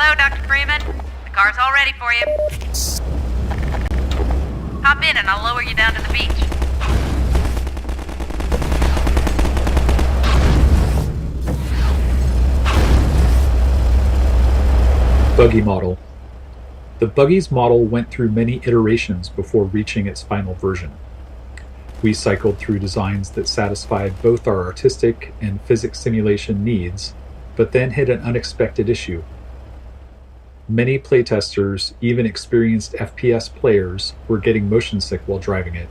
Hello, Dr. Freeman. The car's all ready for you. Hop in and I'll lower you down to the beach. Buggy model. The buggy's model went through many iterations before reaching its final version. We cycled through designs that satisfied both our artistic and physics simulation needs, but then hit an unexpected issue. Many playtesters, even experienced FPS players, were getting motion sick while driving it.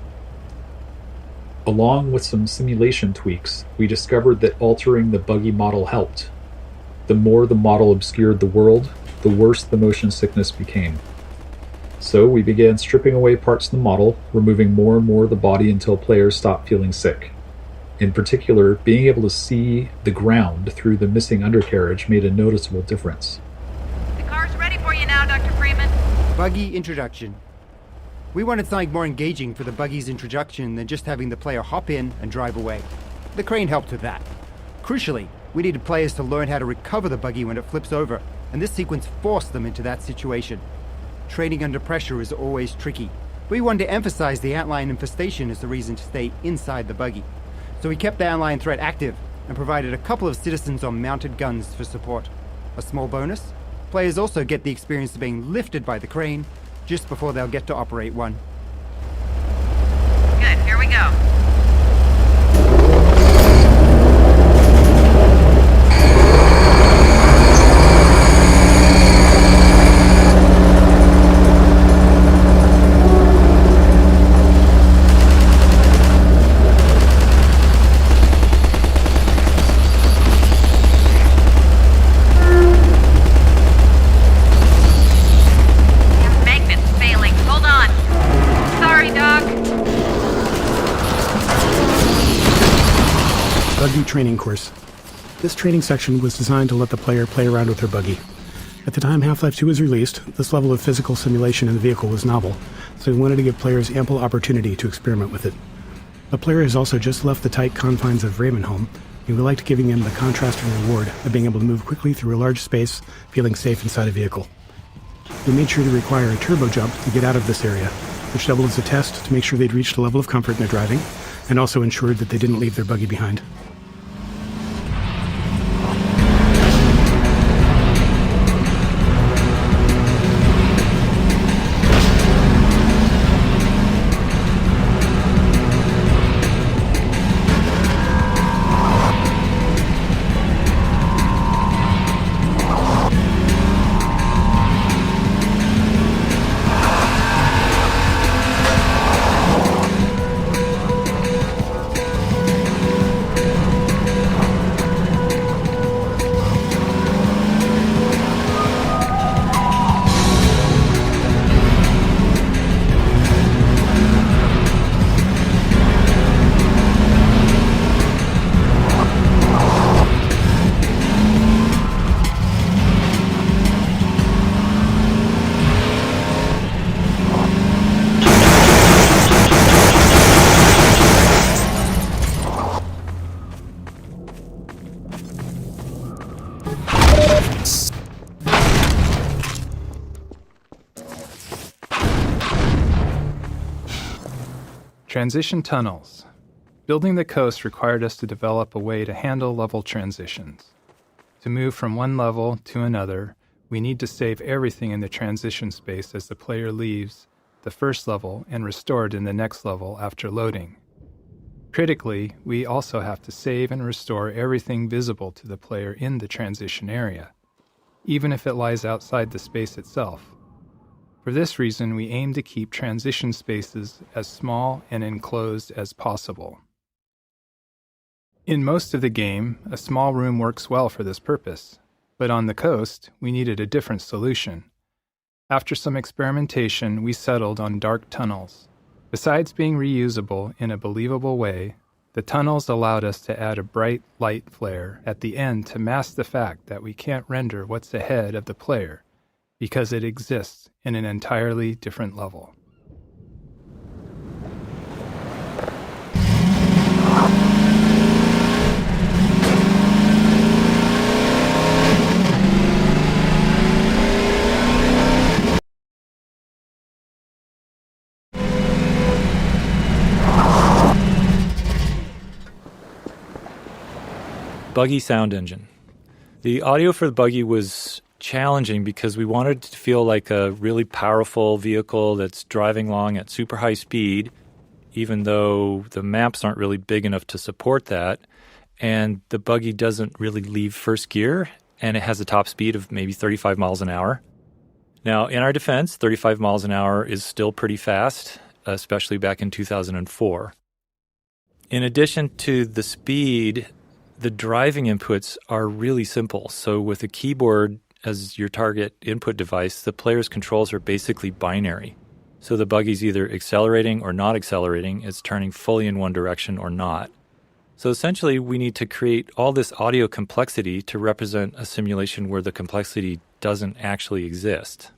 Along with some simulation tweaks, we discovered that altering the buggy model helped. The more the model obscured the world, the worse the motion sickness became. So we began stripping away parts of the model, removing more and more of the body until players stopped feeling sick. In particular, being able to see the ground through the missing undercarriage made a noticeable difference. The car's ready for you now, Dr. Freeman. Buggy introduction. We wanted something more engaging for the buggy's introduction than just having the player hop in and drive away. The crane helped with that. Crucially, we needed players to learn how to recover the buggy when it flips over, and this sequence forced them into that situation. Training under pressure is always tricky. We wanted to emphasize the outline infestation as the reason to stay inside the buggy. So we kept the outline threat active and provided a couple of citizens on mounted guns for support. A small bonus, players also get the experience of being lifted by the crane just before they'll get to operate one. Good, here we go. Buggy training course. This training section was designed to let the player play around with her buggy. At the time Half-Life 2 was released, this level of physical simulation in the vehicle was novel, so we wanted to give players ample opportunity to experiment with it. The player has also just left the tight confines of Ravenholm, and we liked giving them the contrasting reward of being able to move quickly through a large space, feeling safe inside a vehicle. We made sure to require a turbo jump to get out of this area, which doubled as a test to make sure they'd reached a level of comfort in their driving, and also ensured that they didn't leave their buggy behind. Transition tunnels. Building the coast required us to develop a way to handle level transitions. To move from one level to another, we need to save everything in the transition space as the player leaves the first level and restore it in the next level after loading. Critically, we also have to save and restore everything visible to the player in the transition area, even if it lies outside the space itself. For this reason, we aim to keep transition spaces as small and enclosed as possible. In most of the game, a small room works well for this purpose, but on the coast, we needed a different solution. After some experimentation, we settled on dark tunnels. Besides being reusable in a believable way, the tunnels allowed us to add a bright light flare at the end to mask the fact that we can't render what's ahead of the player, because it exists in an entirely different level. Buggy sound engine. The audio for the buggy was challenging because we wanted it to feel like a really powerful vehicle that's driving along at super high speed, even though the maps aren't really big enough to support that. And the buggy doesn't really leave first gear, and it has a top speed of maybe 35 miles an hour. Now, in our defense, 35 miles an hour is still pretty fast, especially back in 2004. In addition to the speed, the driving inputs are really simple. So with a keyboard as your target input device, the player's controls are basically binary. So the buggy's either accelerating or not accelerating. It's turning fully in one direction or not. So essentially, we need to create all this audio complexity to represent a simulation where the complexity doesn't actually exist.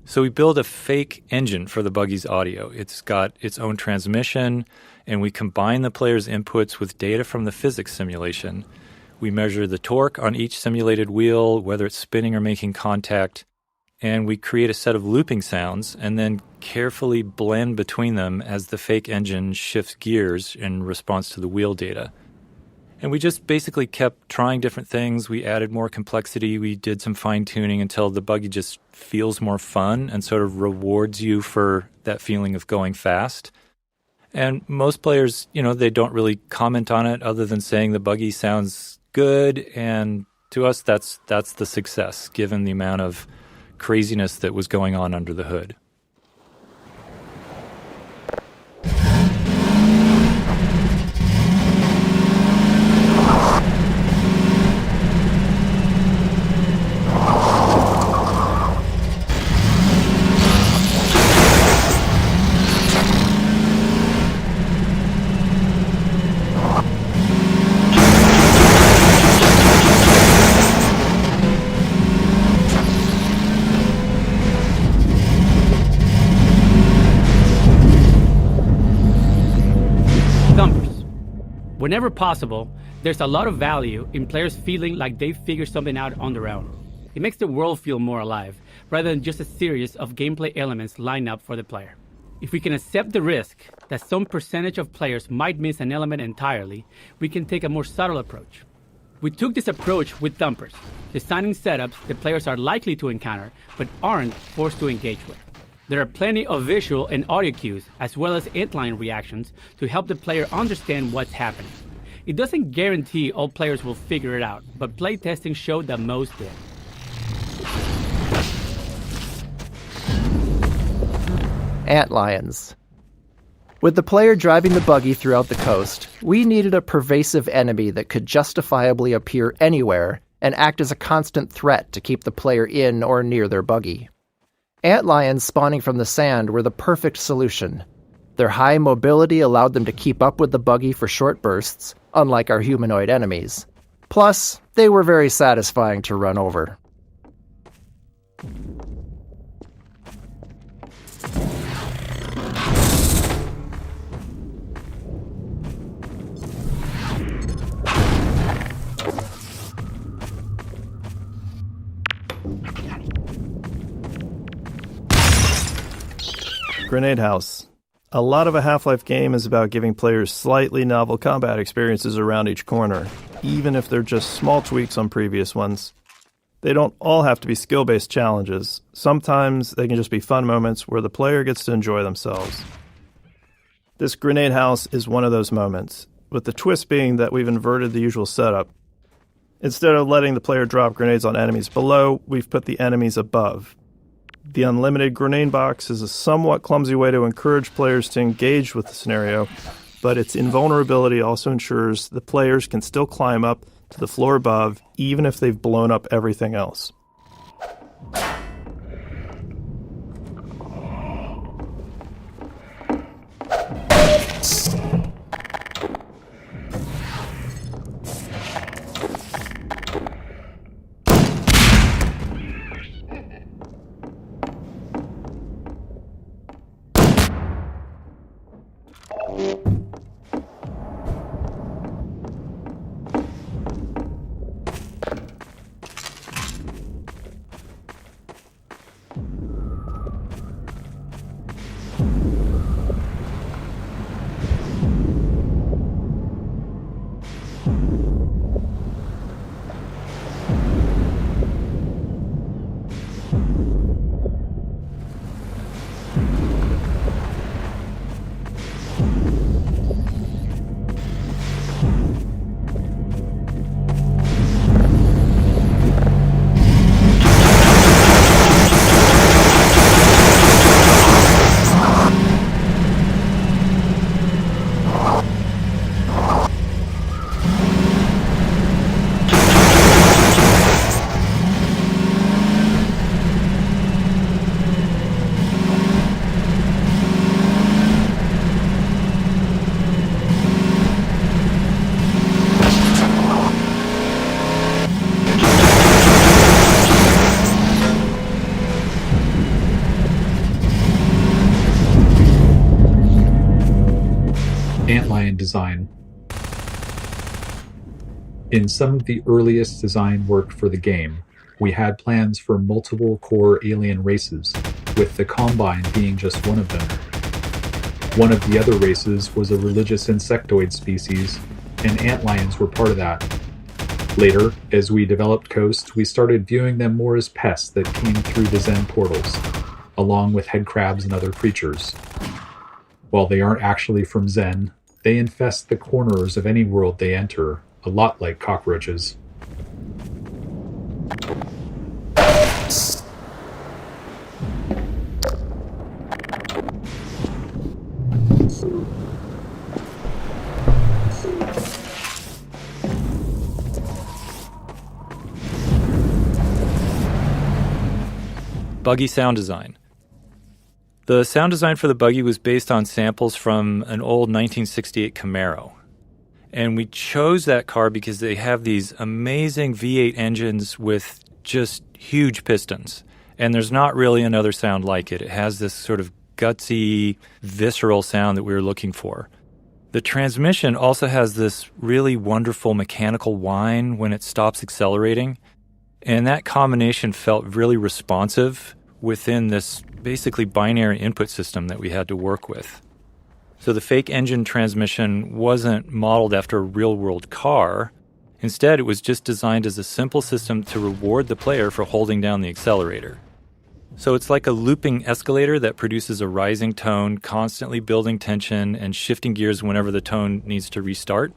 So we build a fake engine for the buggy's audio. It's got its own transmission, and we combine the player's inputs with data from the physics simulation. We measure the torque on each simulated wheel, whether it's spinning or making contact, and we create a set of looping sounds and then carefully blend between them as the fake engine shifts gears in response to the wheel data. And we just basically kept trying different things. We added more complexity. We did some fine-tuning until the buggy just feels more fun and sort of rewards you for that feeling of going fast. And most players, they don't really comment on it other than saying the buggy sounds good. And to us, that's the success, given the amount of craziness that was going on under the hood. Whenever possible, there's a lot of value in players feeling like they've figured something out on their own. It makes the world feel more alive, rather than just a series of gameplay elements lined up for the player. If we can accept the risk that some percentage of players might miss an element entirely, we can take a more subtle approach. We took this approach with dumpers, designing setups that players are likely to encounter, but aren't forced to engage with. There are plenty of visual and audio cues, as well as inline reactions, to help the player understand what's happening. It doesn't guarantee all players will figure it out, but playtesting showed that most did. Antlions. With the player driving the buggy throughout the coast, we needed a pervasive enemy that could justifiably appear anywhere and act as a constant threat to keep the player in or near their buggy. Antlions spawning from the sand were the perfect solution. Their high mobility allowed them to keep up with the buggy for short bursts, unlike our humanoid enemies. Plus, they were very satisfying to run over. Grenade House. A lot of a Half-Life game is about giving players slightly novel combat experiences around each corner, even if they're just small tweaks on previous ones. They don't all have to be skill-based challenges. Sometimes they can just be fun moments where the player gets to enjoy themselves. This Grenade House is one of those moments, with the twist being that we've inverted the usual setup. Instead of letting the player drop grenades on enemies below, we've put the enemies above. The unlimited grenade box is a somewhat clumsy way to encourage players to engage with the scenario, but its invulnerability also ensures the players can still climb up to the floor above, even if they've blown up everything else. antlion design. In some of the earliest design work for the game, we had plans for multiple core alien races, with the Combine being just one of them. One of the other races was a religious insectoid species, and antlions were part of that. Later, as we developed Coast, we started viewing them more as pests that came through the Zen portals, along with headcrabs and other creatures. While they aren't actually from Zen, they infest the corners of any world they enter, a lot like cockroaches. Buggy sound design. The sound design for the buggy was based on samples from an old 1968 Camaro. And we chose that car because they have these amazing V8 engines with just huge pistons. And there's not really another sound like it. It has this sort of gutsy, visceral sound that we were looking for. The transmission also has this really wonderful mechanical whine when it stops accelerating. And that combination felt really responsive within this basically binary input system that we had to work with. So the fake engine transmission wasn't modeled after a real-world car. Instead, it was just designed as a simple system to reward the player for holding down the accelerator. So it's like a looping escalator that produces a rising tone, constantly building tension and shifting gears whenever the tone needs to restart.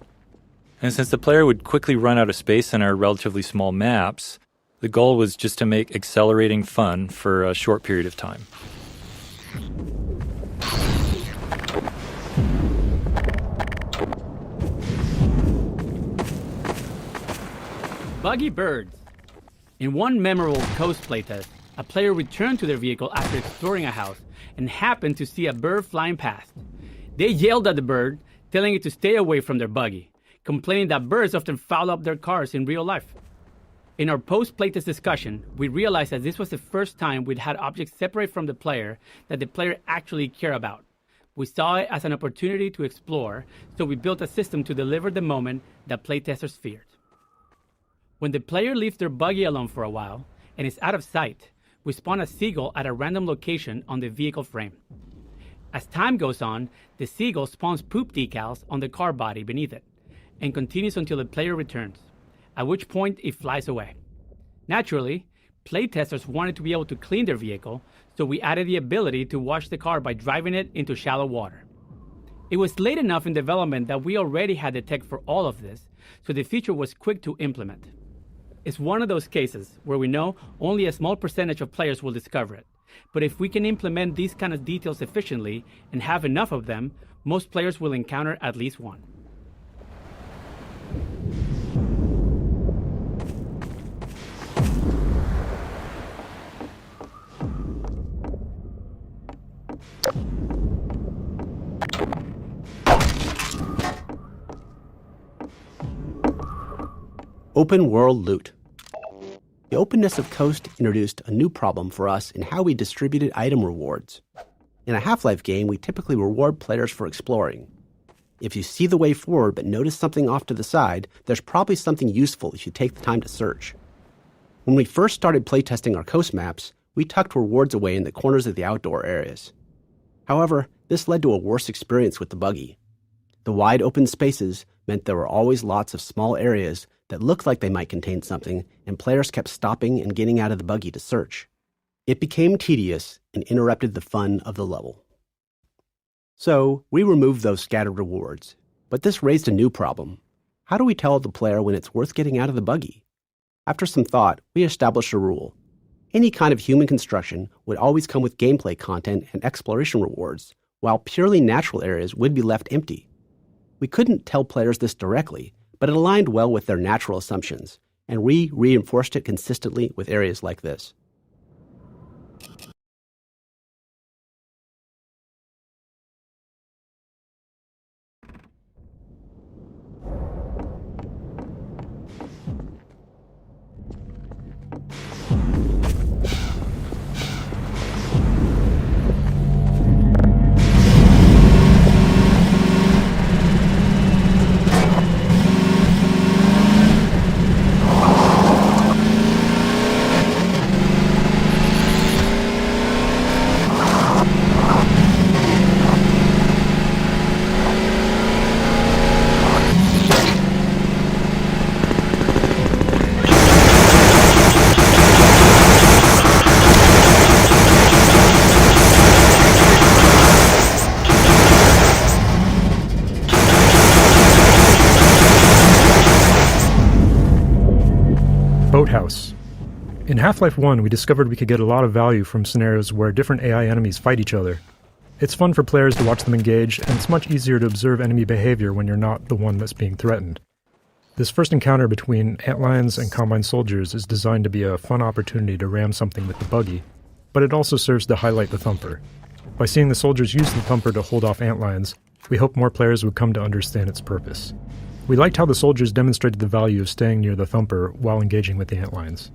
And since the player would quickly run out of space in our relatively small maps, the goal was just to make accelerating fun for a short period of time. Buggy birds. In one memorable Coast playtest, a player returned to their vehicle after exploring a house and happened to see a bird flying past. They yelled at the bird, telling it to stay away from their buggy, complaining that birds often foul up their cars in real life. In our post-playtest discussion, we realized that this was the first time we'd had objects separate from the player that the player actually cared about. We saw it as an opportunity to explore, so we built a system to deliver the moment that playtesters feared. When the player leaves their buggy alone for a while and is out of sight, we spawn a seagull at a random location on the vehicle frame. As time goes on, the seagull spawns poop decals on the car body beneath it and continues until the player returns, at which point it flies away. Naturally, playtesters wanted to be able to clean their vehicle, so we added the ability to wash the car by driving it into shallow water. It was late enough in development that we already had the tech for all of this, so the feature was quick to implement. It's one of those cases where we know only a small percentage of players will discover it. But if we can implement these kind of details efficiently and have enough of them, most players will encounter at least one. Open world loot. The openness of Coast introduced a new problem for us in how we distributed item rewards. In a Half-Life game, we typically reward players for exploring. If you see the way forward but notice something off to the side, there's probably something useful if you take the time to search. When we first started playtesting our Coast maps, we tucked rewards away in the corners of the outdoor areas. However, this led to a worse experience with the buggy. The wide open spaces meant there were always lots of small areas that looked like they might contain something, and players kept stopping and getting out of the buggy to search. It became tedious and interrupted the fun of the level. So, we removed those scattered rewards. But this raised a new problem. How do we tell the player when it's worth getting out of the buggy? After some thought, we established a rule. Any kind of human construction would always come with gameplay content and exploration rewards, while purely natural areas would be left empty. We couldn't tell players this directly, but it aligned well with their natural assumptions, and we reinforced it consistently with areas like this. In Half-Life 1, we discovered we could get a lot of value from scenarios where different AI enemies fight each other. It's fun for players to watch them engage, and it's much easier to observe enemy behavior when you're not the one that's being threatened. This first encounter between antlions and Combine soldiers is designed to be a fun opportunity to ram something with the buggy, but it also serves to highlight the thumper. By seeing the soldiers use the thumper to hold off antlions, we hope more players would come to understand its purpose. We liked how the soldiers demonstrated the value of staying near the thumper while engaging with the antlions.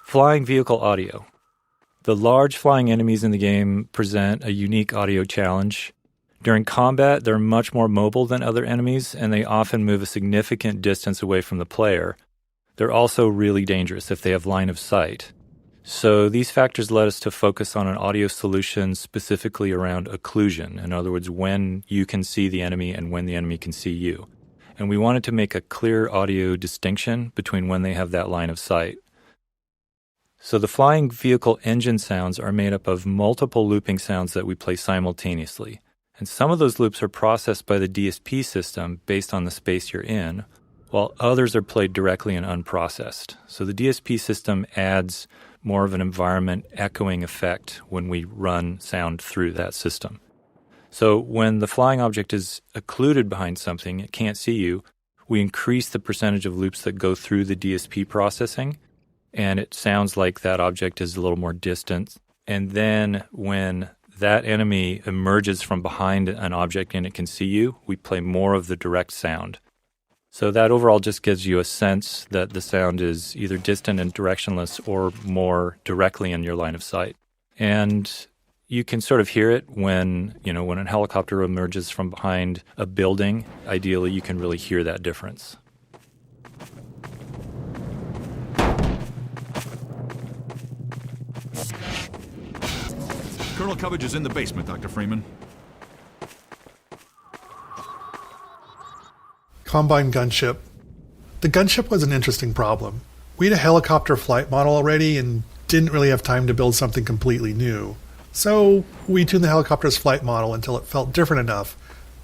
Flying vehicle audio. The large flying enemies in the game present a unique audio challenge. During combat, they're much more mobile than other enemies, and they often move a significant distance away from the player. They're also really dangerous if they have line of sight. So these factors led us to focus on an audio solution specifically around occlusion. In other words, when you can see the enemy and when the enemy can see you. And we wanted to make a clear audio distinction between when they have that line of sight. So the flying vehicle engine sounds are made up of multiple looping sounds that we play simultaneously. And some of those loops are processed by the DSP system based on the space you're in, while others are played directly and unprocessed. So the DSP system adds more of an environment echoing effect when we run sound through that system. So when the flying object is occluded behind something, it can't see you, we increase the percentage of loops that go through the DSP processing, and it sounds like that object is a little more distant. And then when that enemy emerges from behind an object and it can see you, we play more of the direct sound. So that overall just gives you a sense that the sound is either distant and directionless or more directly in your line of sight. And you can sort of hear it when a helicopter emerges from behind a building. Ideally, you can really hear that difference. Colonel Covage is in the basement, Dr. Freeman. Combine gunship. The gunship was an interesting problem. We had a helicopter flight model already and didn't really have time to build something completely new. So we tuned the helicopter's flight model until it felt different enough,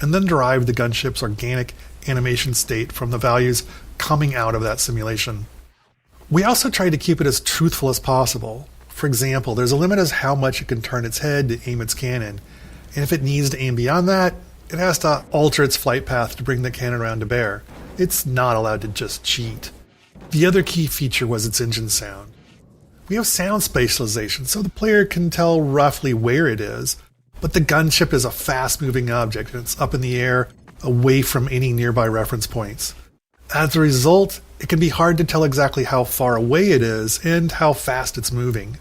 and then derived the gunship's organic animation state from the values coming out of that simulation. We also tried to keep it as truthful as possible. For example, there's a limit as how much it can turn its head to aim its cannon, and if it needs to aim beyond that, it has to alter its flight path to bring the cannon around to bear. It's not allowed to just cheat. The other key feature was its engine sound. We have sound spatialization, so the player can tell roughly where it is, but the gunship is a fast-moving object and it's up in the air, away from any nearby reference points. As a result, it can be hard to tell exactly how far away it is and how fast it's moving.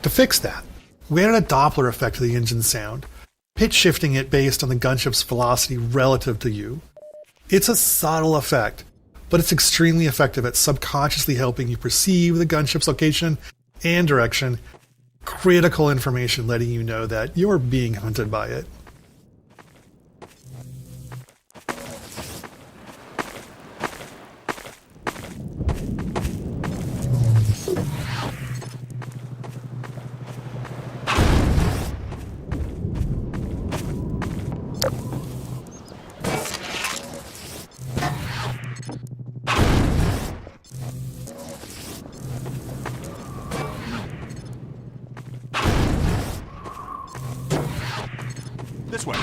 To fix that, we added a Doppler effect to the engine sound, pitch shifting it based on the gunship's velocity relative to you. It's a subtle effect, but it's extremely effective at subconsciously helping you perceive the gunship's location and direction, critical information letting you know that you're being hunted by it. This way.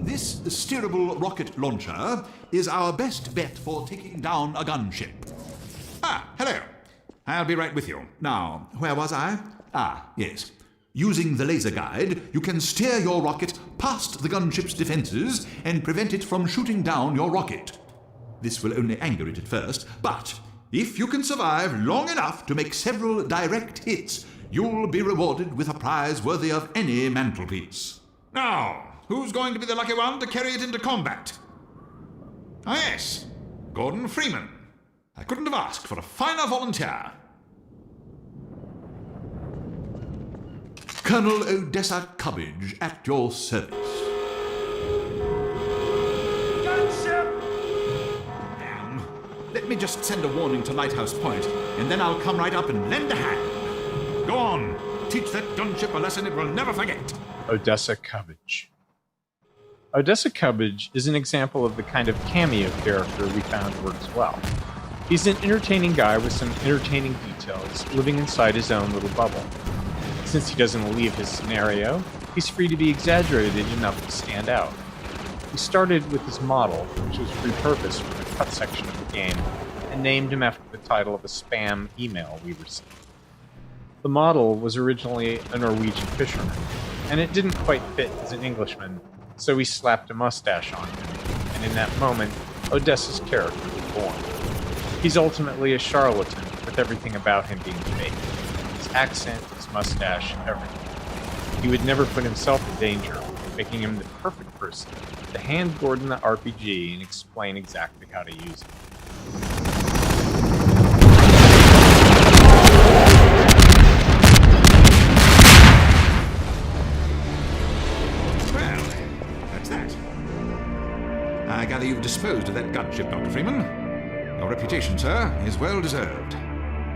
This steerable rocket launcher is our best bet for taking down a gunship. Ah, hello. I'll be right with you. Now, where was I? Ah, yes. Using the laser guide, you can steer your rocket past the gunship's defenses and prevent it from shooting down your rocket. This will only anger it at first, but if you can survive long enough to make several direct hits, you'll be rewarded with a prize worthy of any mantelpiece. Now, who's going to be the lucky one to carry it into combat? Ah, yes, Gordon Freeman. I couldn't have asked for a finer volunteer. Colonel Odessa Cubbage at your service. Gunship! Let me just send a warning to Lighthouse Point, and then I'll come right up and lend a hand. Go on, teach that gunship a lesson it will never forget. Odessa Cubbage. Odessa Cubbage is an example of the kind of cameo character we found works well. He's an entertaining guy with some entertaining details, living inside his own little bubble. Since he doesn't leave his scenario, he's free to be exaggerated enough to stand out. We started with his model, which was repurposed from the cut section of the game, and named him after the title of a spam email we received. The model was originally a Norwegian fisherman, and it didn't quite fit as an Englishman, so we slapped a mustache on him, and in that moment, Odessa's character was born. He's ultimately a charlatan, with everything about him being fake. His accent, his mustache, everything. He would never put himself in danger, making him the perfect person to hand Gordon the RPG and explain exactly how to use it. Well, that's that. I gather you've disposed of that gunship, Dr. Freeman. Your reputation, sir, is well deserved.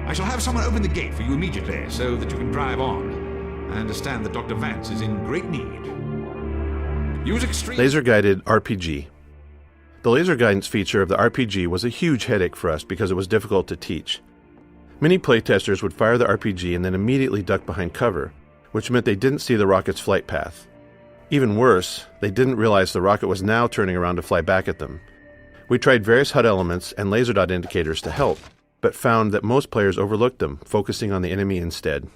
I shall have someone open the gate for you immediately so that you can drive on. I understand that Dr. Vance is in great need. Use extreme... Laser-guided RPG. The laser guidance feature of the RPG was a huge headache for us because it was difficult to teach. Many playtesters would fire the RPG and then immediately duck behind cover, which meant they didn't see the rocket's flight path. Even worse, they didn't realize the rocket was now turning around to fly back at them. We tried various HUD elements and laser dot indicators to help, but found that most players overlooked them, focusing on the enemy instead.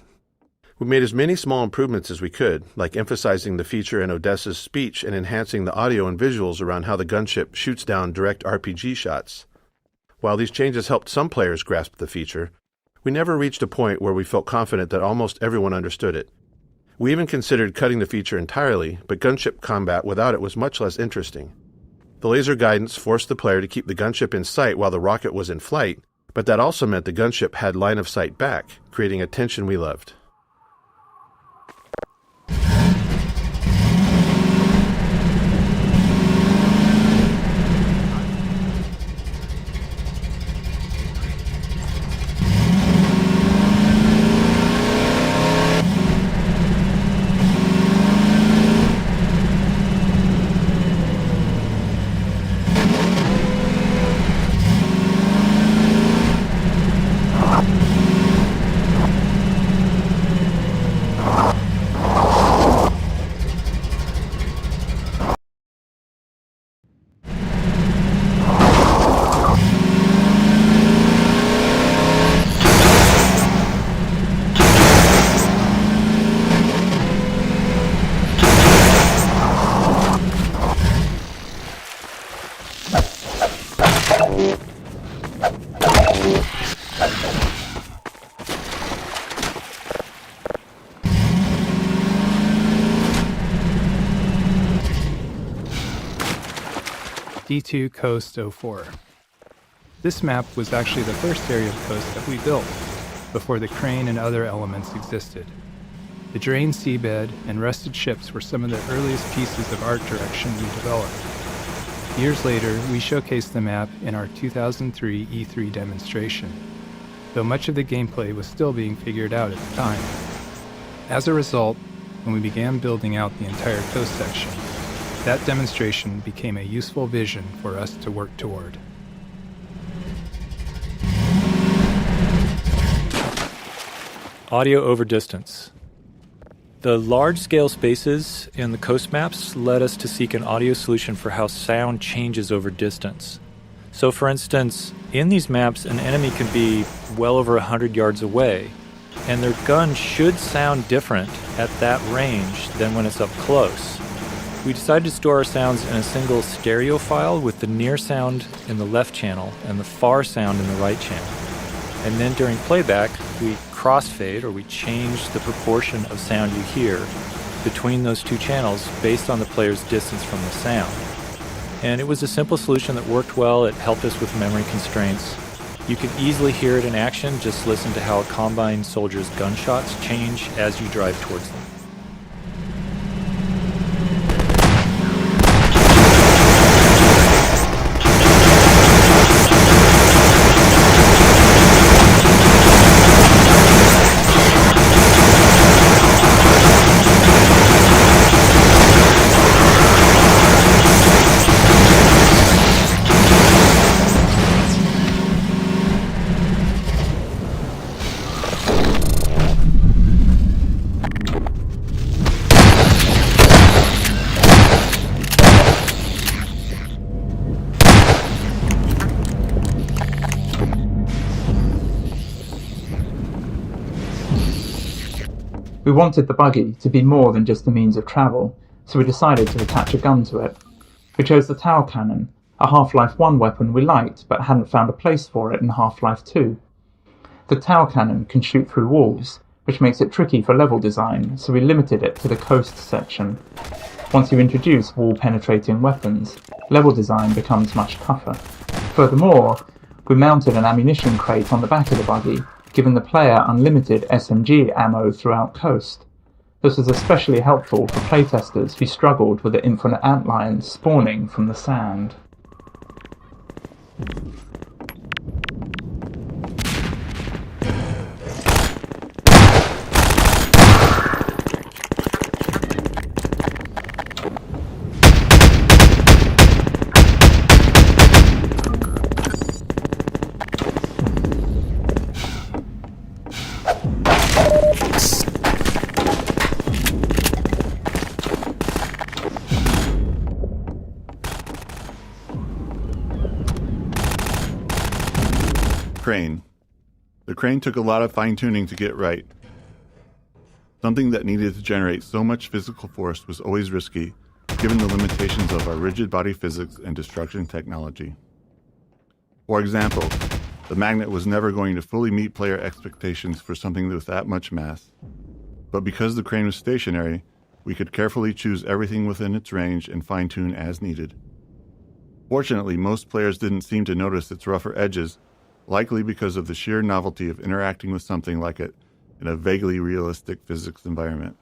We made as many small improvements as we could, like emphasizing the feature in Odessa's speech and enhancing the audio and visuals around how the gunship shoots down direct RPG shots. While these changes helped some players grasp the feature, we never reached a point where we felt confident that almost everyone understood it. We even considered cutting the feature entirely, but gunship combat without it was much less interesting. The laser guidance forced the player to keep the gunship in sight while the rocket was in flight, but that also meant the gunship had line of sight back, creating a tension we loved. D2 Coast 04. This map was actually the first area of coast that we built, before the crane and other elements existed. The drained seabed and rusted ships were some of the earliest pieces of art direction we developed. Years later, we showcased the map in our 2003 E3 demonstration, though much of the gameplay was still being figured out at the time. As a result, when we began building out the entire coast section, That demonstration became a useful vision for us to work toward. Audio over distance. The large-scale spaces in the coast maps led us to seek an audio solution for how sound changes over distance. So for instance, in these maps, an enemy can be well over 100 yards away, and their gun should sound different at that range than when it's up close. We decided to store our sounds in a single stereo file with the near sound in the left channel and the far sound in the right channel. And then during playback, we crossfade, or we change the proportion of sound you hear between those two channels based on the player's distance from the sound. And it was a simple solution that worked well. It helped us with memory constraints. You can easily hear it in action. Just listen to how a Combine soldier's gunshots change as you drive towards them. We wanted the buggy to be more than just a means of travel, so we decided to attach a gun to it. We chose the Tower Cannon, a Half-Life 1 weapon we liked but hadn't found a place for it in Half-Life 2. The Tower Cannon can shoot through walls, which makes it tricky for level design, so we limited it to the coast section. Once you introduce wall-penetrating weapons, level design becomes much tougher. Furthermore, we mounted an ammunition crate on the back of the buggy, giving the player unlimited SMG ammo throughout coast. This was especially helpful for playtesters who struggled with the infinite antlions spawning from the sand. Crane. The crane took a lot of fine-tuning to get right. Something that needed to generate so much physical force was always risky, given the limitations of our rigid body physics and destruction technology. For example, the magnet was never going to fully meet player expectations for something with that much mass. But because the crane was stationary, we could carefully choose everything within its range and fine-tune as needed. Fortunately, most players didn't seem to notice its rougher edges, likely because of the sheer novelty of interacting with something like it in a vaguely realistic physics environment.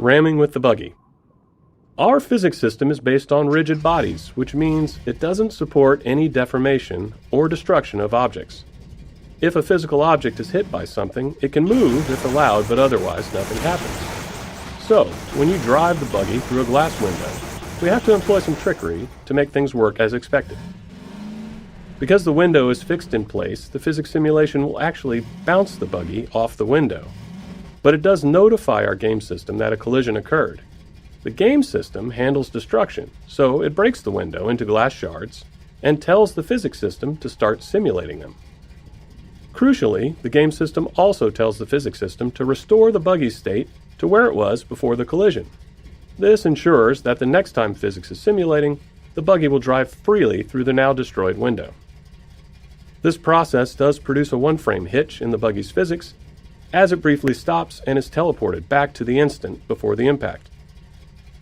Ramming with the buggy. Our physics system is based on rigid bodies, which means it doesn't support any deformation or destruction of objects. If a physical object is hit by something, it can move if allowed, but otherwise nothing happens. So, when you drive the buggy through a glass window, we have to employ some trickery to make things work as expected. Because the window is fixed in place, the physics simulation will actually bounce the buggy off the window. But it does notify our game system that a collision occurred. The game system handles destruction, so it breaks the window into glass shards and tells the physics system to start simulating them. Crucially, the game system also tells the physics system to restore the buggy's state to where it was before the collision. This ensures that the next time physics is simulating, the buggy will drive freely through the now destroyed window. This process does produce a one-frame hitch in the buggy's physics, as it briefly stops and is teleported back to the instant before the impact.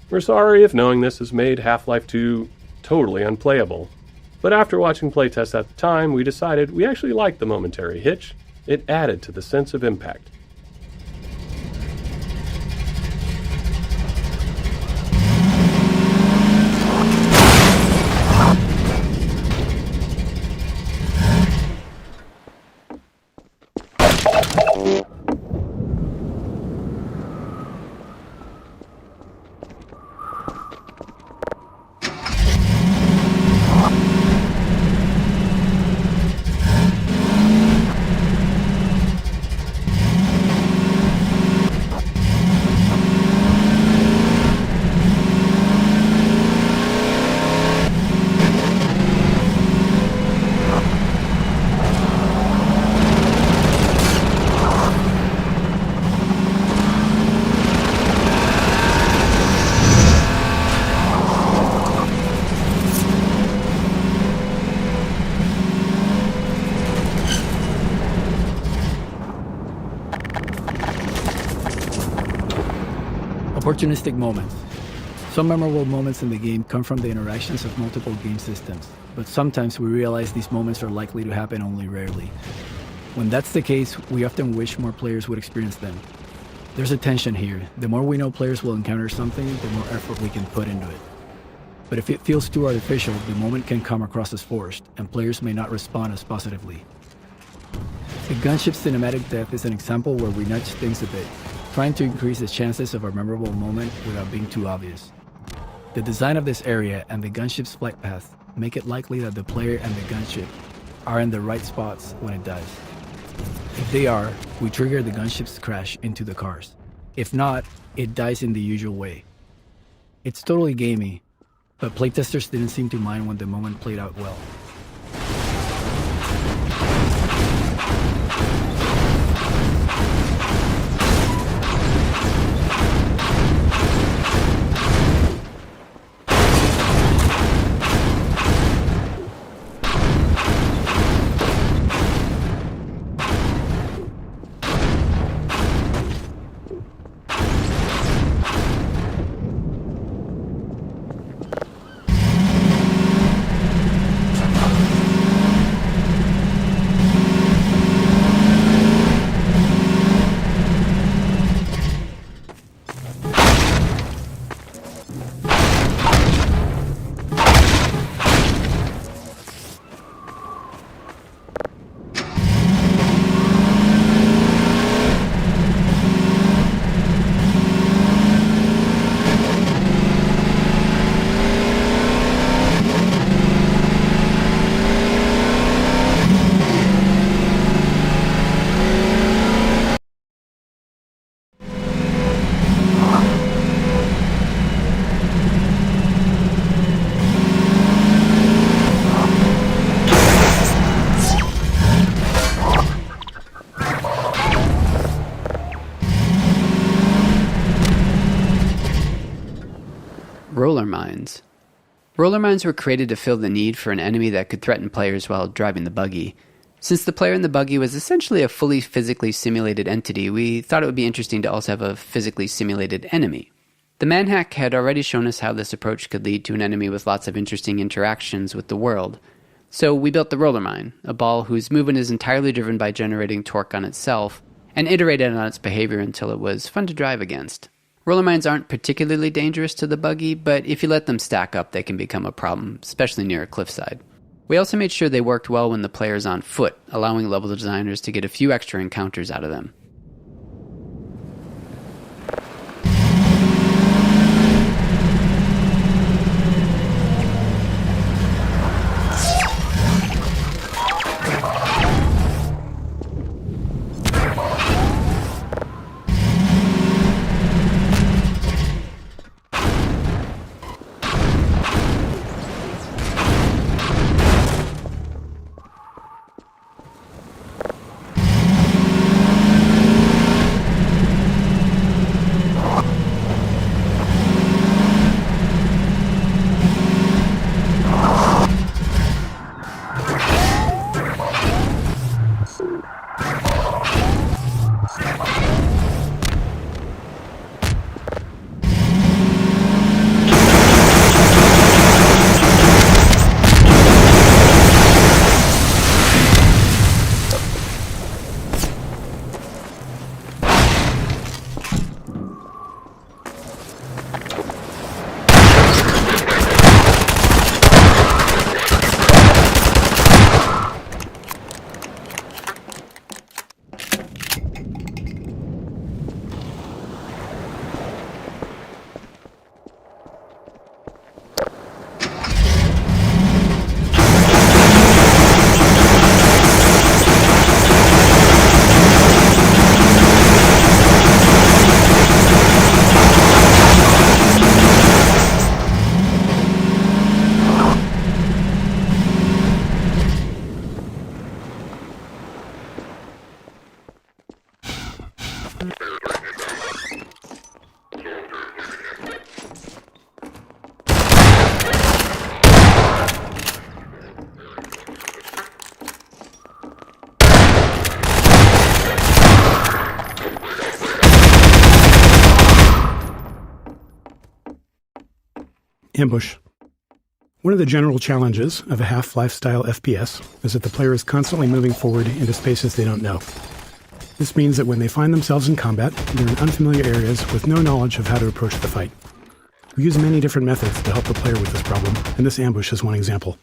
We're sorry if knowing this has made Half-Life 2 totally unplayable, but after watching playtests at the time, we decided we actually liked the momentary hitch. It added to the sense of impact. Opportunistic moments. Some memorable moments in the game come from the interactions of multiple game systems, but sometimes we realize these moments are likely to happen only rarely. When that's the case, we often wish more players would experience them. There's a tension here. The more we know players will encounter something, the more effort we can put into it. But if it feels too artificial, the moment can come across as forced, and players may not respond as positively. The gunship cinematic death is an example where we nudge things a bit, trying to increase the chances of a memorable moment without being too obvious. The design of this area and the gunship's flight path make it likely that the player and the gunship are in the right spots when it dies. If they are, we trigger the gunship's crash into the cars. If not, it dies in the usual way. It's totally gamey, but playtesters didn't seem to mind when the moment played out well. Roller mines were created to fill the need for an enemy that could threaten players while driving the buggy. Since the player in the buggy was essentially a fully physically simulated entity, we thought it would be interesting to also have a physically simulated enemy. The manhack had already shown us how this approach could lead to an enemy with lots of interesting interactions with the world. So we built the roller mine, a ball whose movement is entirely driven by generating torque on itself, and iterated on its behavior until it was fun to drive against. Roller mines aren't particularly dangerous to the buggy, but if you let them stack up, they can become a problem, especially near a cliffside. We also made sure they worked well when the player's on foot, allowing level designers to get a few extra encounters out of them. Ambush. One of the general challenges of a Half-Life style FPS is that the player is constantly moving forward into spaces they don't know. This means that when they find themselves in combat, they're in unfamiliar areas with no knowledge of how to approach the fight. We use many different methods to help the player with this problem, and this ambush is one example.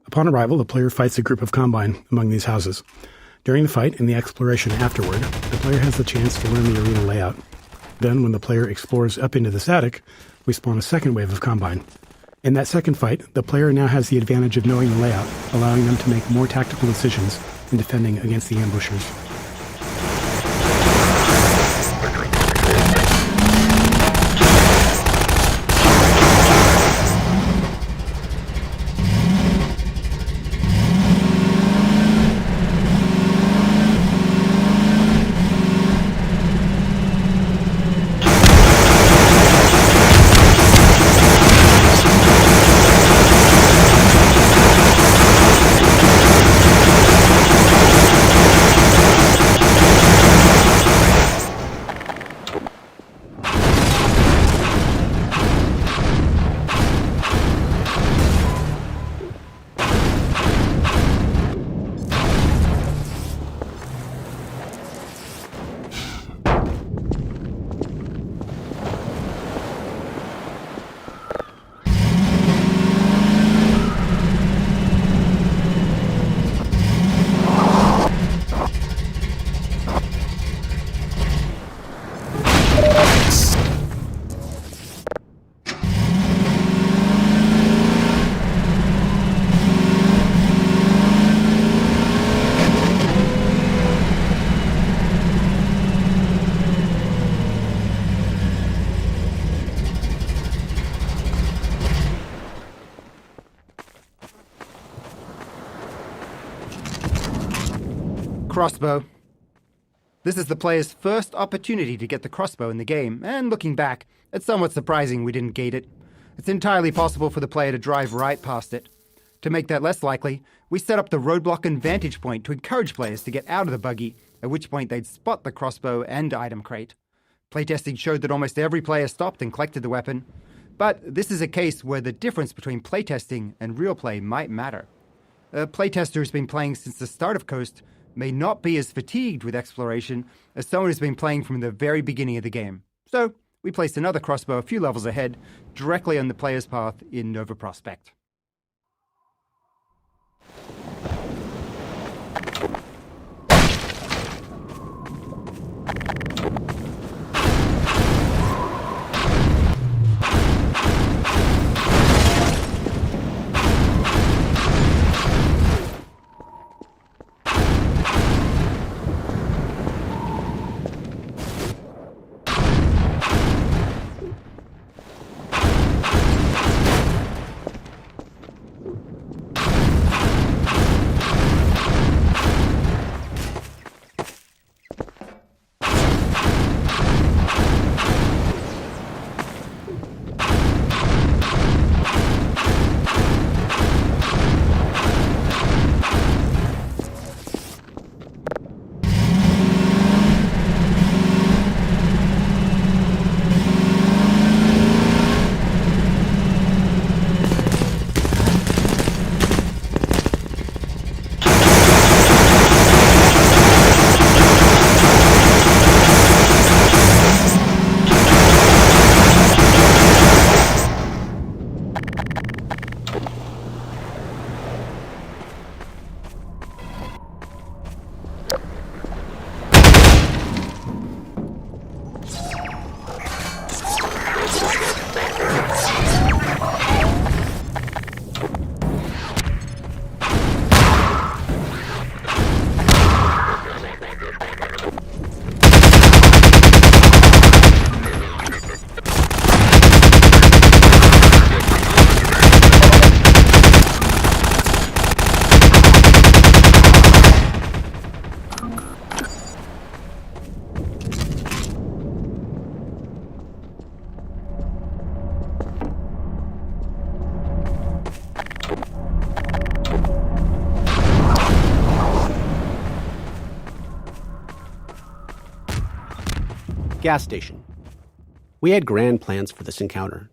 Upon arrival, the player fights a group of Combine among these houses. During the fight and the exploration afterward, the player has the chance to learn the arena layout. Then, when the player explores up into this attic, we spawn a second wave of Combine. In that second fight, the player now has the advantage of knowing the layout, allowing them to make more tactical decisions in defending against the ambushers. Crossbow. This is the player's first opportunity to get the crossbow in the game, and looking back, it's somewhat surprising we didn't gate it. It's entirely possible for the player to drive right past it. To make that less likely, we set up the roadblock and vantage point to encourage players to get out of the buggy, at which point they'd spot the crossbow and item crate. Playtesting showed that almost every player stopped and collected the weapon, but this is a case where the difference between playtesting and real play might matter. A playtester who's been playing since the start of Coast may not be as fatigued with exploration as someone who's been playing from the very beginning of the game. So, we placed another crossbow a few levels ahead, directly on the player's path in Nova Prospect. Gas station. We had grand plans for this encounter.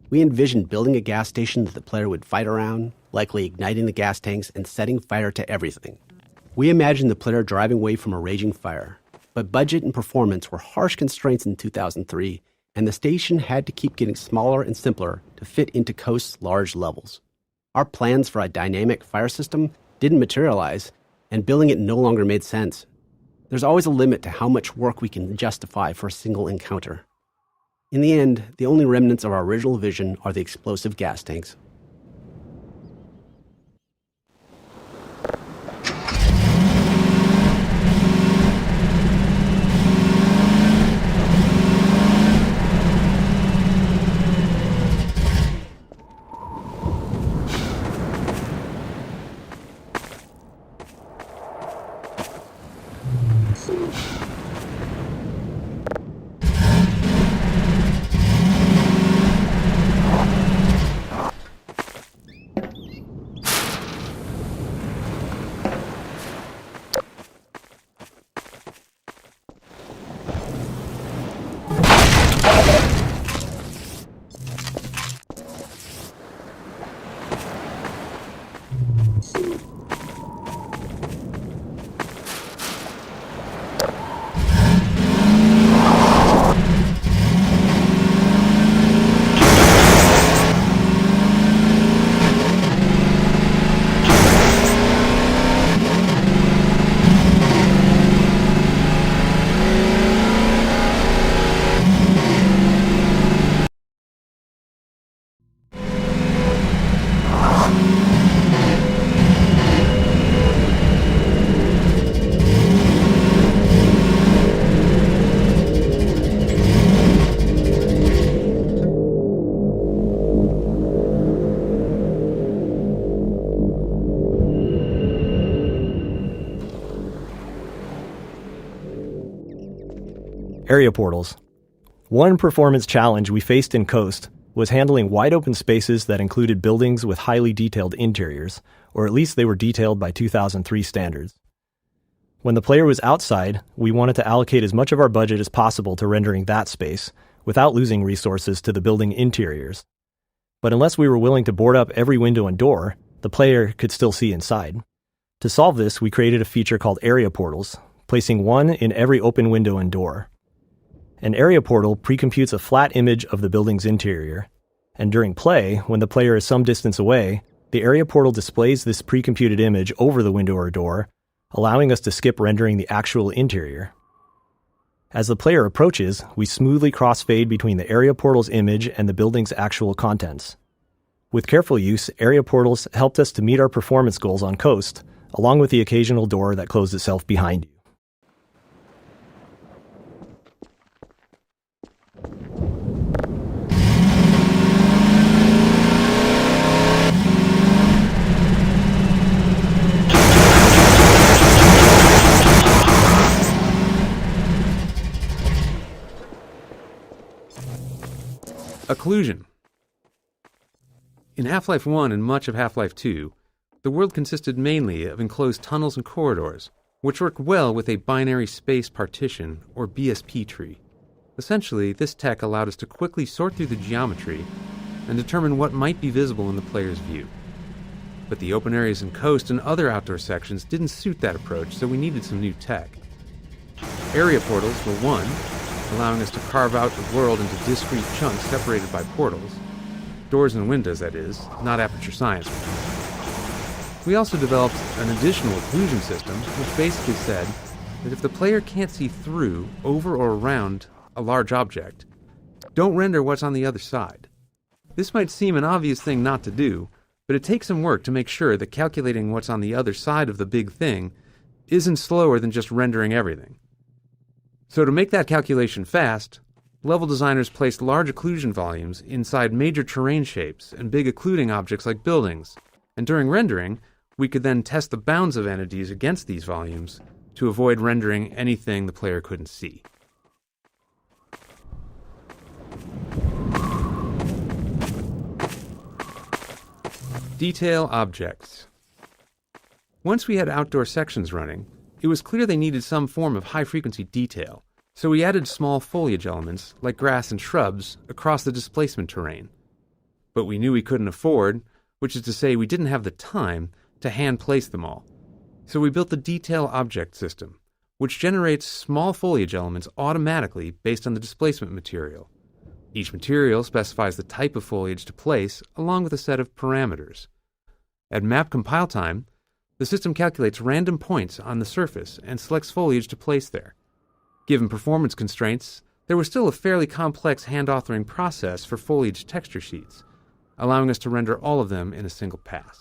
We envisioned building a gas station that the player would fight around, likely igniting the gas tanks and setting fire to everything. We imagined the player driving away from a raging fire, but budget and performance were harsh constraints in 2003, and the station had to keep getting smaller and simpler to fit into Coast's large levels. Our plans for a dynamic fire system didn't materialize, and building it no longer made sense. There's always a limit to how much work we can justify for a single encounter. In the end, the only remnants of our original vision are the explosive gas tanks. Area portals. One performance challenge we faced in Coast was handling wide open spaces that included buildings with highly detailed interiors, or at least they were detailed by 2003 standards. When the player was outside, we wanted to allocate as much of our budget as possible to rendering that space, without losing resources to the building interiors. But unless we were willing to board up every window and door, the player could still see inside. To solve this, we created a feature called area portals, placing one in every open window and door. An area portal precomputes a flat image of the building's interior, and during play, when the player is some distance away, the area portal displays this precomputed image over the window or door, allowing us to skip rendering the actual interior. As the player approaches, we smoothly crossfade between the area portal's image and the building's actual contents. With careful use, area portals helped us to meet our performance goals on Coast, along with the occasional door that closed itself behind you. Occlusion. In Half-Life 1 and much of Half-Life 2, the world consisted mainly of enclosed tunnels and corridors, which worked well with a binary space partition, or BSP tree. Essentially, this tech allowed us to quickly sort through the geometry and determine what might be visible in the player's view. But the open areas in Coast and other outdoor sections didn't suit that approach, so we needed some new tech. Area portals were one, allowing us to carve out the world into discrete chunks separated by portals. Doors and windows, that is, not aperture science. We also developed an additional occlusion system, which basically said that if the player can't see through, over, or around a large object, don't render what's on the other side. This might seem an obvious thing not to do, but it takes some work to make sure that calculating what's on the other side of the big thing isn't slower than just rendering everything. So to make that calculation fast, level designers placed large occlusion volumes inside major terrain shapes and big occluding objects like buildings, and during rendering, we could then test the bounds of entities against these volumes to avoid rendering anything the player couldn't see. Detail objects. Once we had outdoor sections running, it was clear they needed some form of high-frequency detail, so we added small foliage elements, like grass and shrubs, across the displacement terrain. But we knew we couldn't afford, which is to say we didn't have the time, to hand-place them all. So we built the Detail Object System, which generates small foliage elements automatically based on the displacement material. Each material specifies the type of foliage to place, along with a set of parameters. At map compile time, the system calculates random points on the surface and selects foliage to place there. Given performance constraints, there was still a fairly complex hand-authoring process for foliage texture sheets, allowing us to render all of them in a single pass.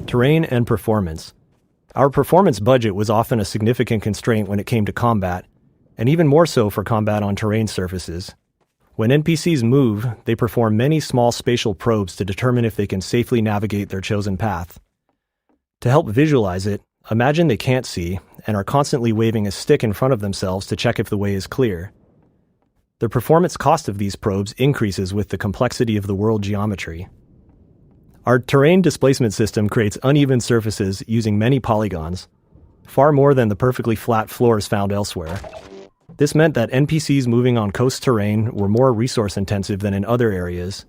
Terrain and performance. Our performance budget was often a significant constraint when it came to combat, and even more so for combat on terrain surfaces. When NPCs move, they perform many small spatial probes to determine if they can safely navigate their chosen path. To help visualize it, imagine they can't see, and are constantly waving a stick in front of themselves to check if the way is clear. The performance cost of these probes increases with the complexity of the world geometry. Our terrain displacement system creates uneven surfaces using many polygons, far more than the perfectly flat floors found elsewhere. This meant that NPCs moving on coast terrain were more resource-intensive than in other areas,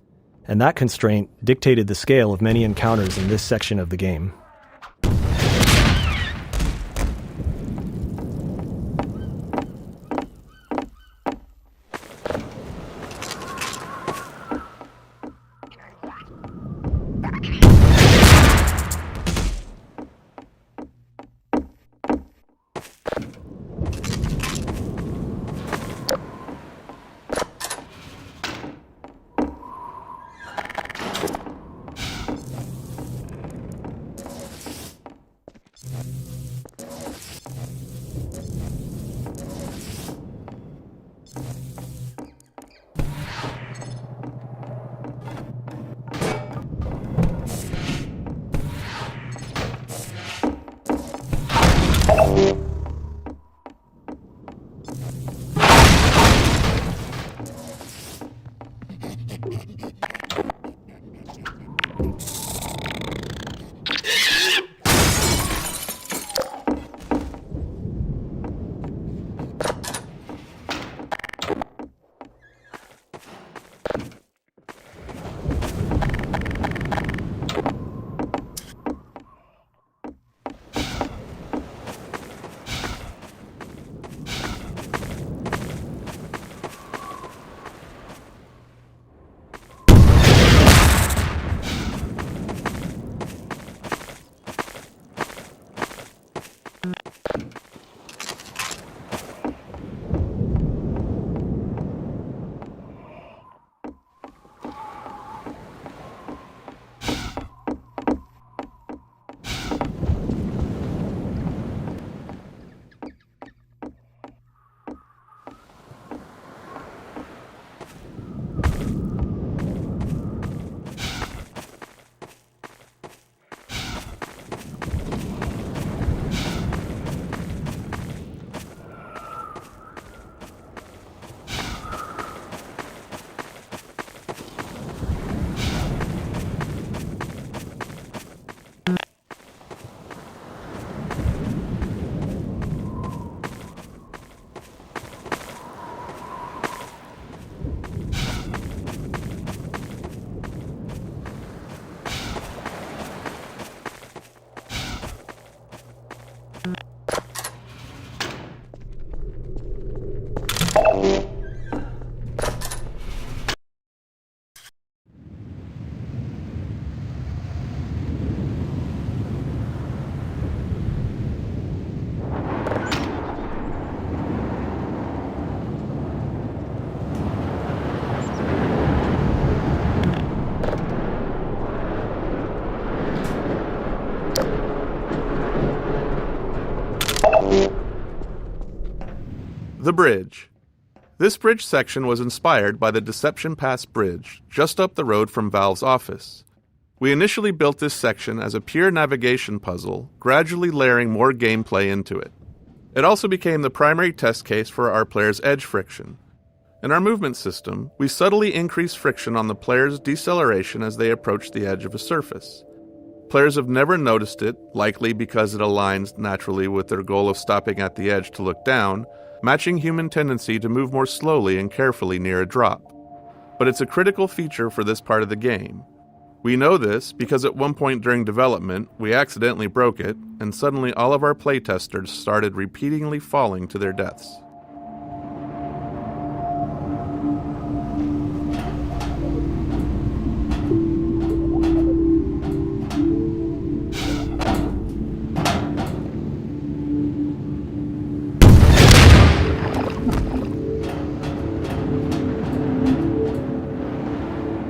and that constraint dictated the scale of many encounters in this section of the game. The bridge. This bridge section was inspired by the Deception Pass Bridge, just up the road from Valve's office. We initially built this section as a pure navigation puzzle, gradually layering more gameplay into it. It also became the primary test case for our players' edge friction. In our movement system, we subtly increase friction on the player's deceleration as they approach the edge of a surface. Players have never noticed it, likely because it aligns naturally with their goal of stopping at the edge to look down, matching human tendency to move more slowly and carefully near a drop. But it's a critical feature for this part of the game. We know this because at one point during development, we accidentally broke it, and suddenly all of our playtesters started repeatedly falling to their deaths.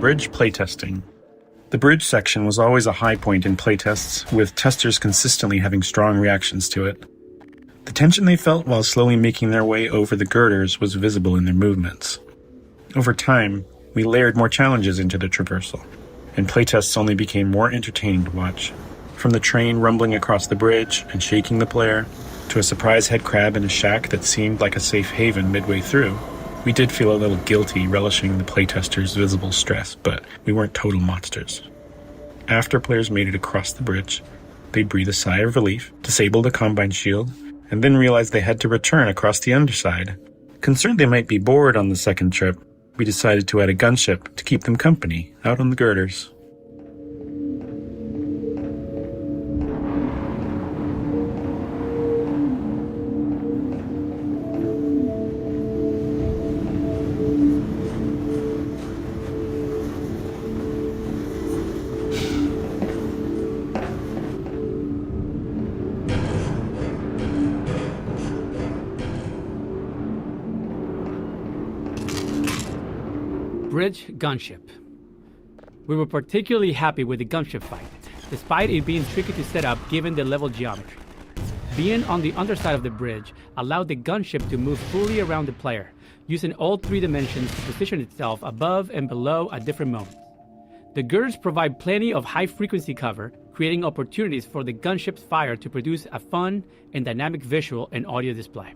Bridge playtesting. The bridge section was always a high point in playtests, with testers consistently having strong reactions to it. The tension they felt while slowly making their way over the girders was visible in their movements. Over time, we layered more challenges into the traversal, and playtests only became more entertaining to watch. From the train rumbling across the bridge and shaking the player, to a surprise head crab in a shack that seemed like a safe haven midway through, we did feel a little guilty relishing the playtesters' visible stress, but we weren't total monsters. After players made it across the bridge, they'd breathe a sigh of relief, disable the combine shield, and then realize they had to return across the underside. Concerned they might be bored on the second trip, we decided to add a gunship to keep them company out on the girders. Bridge gunship. We were particularly happy with the gunship fight, despite it being tricky to set up given the level geometry. Being on the underside of the bridge allowed the gunship to move fully around the player, using all 3 dimensions to position itself above and below at different moments. The girders provide plenty of high-frequency cover, creating opportunities for the gunship's fire to produce a fun and dynamic visual and audio display.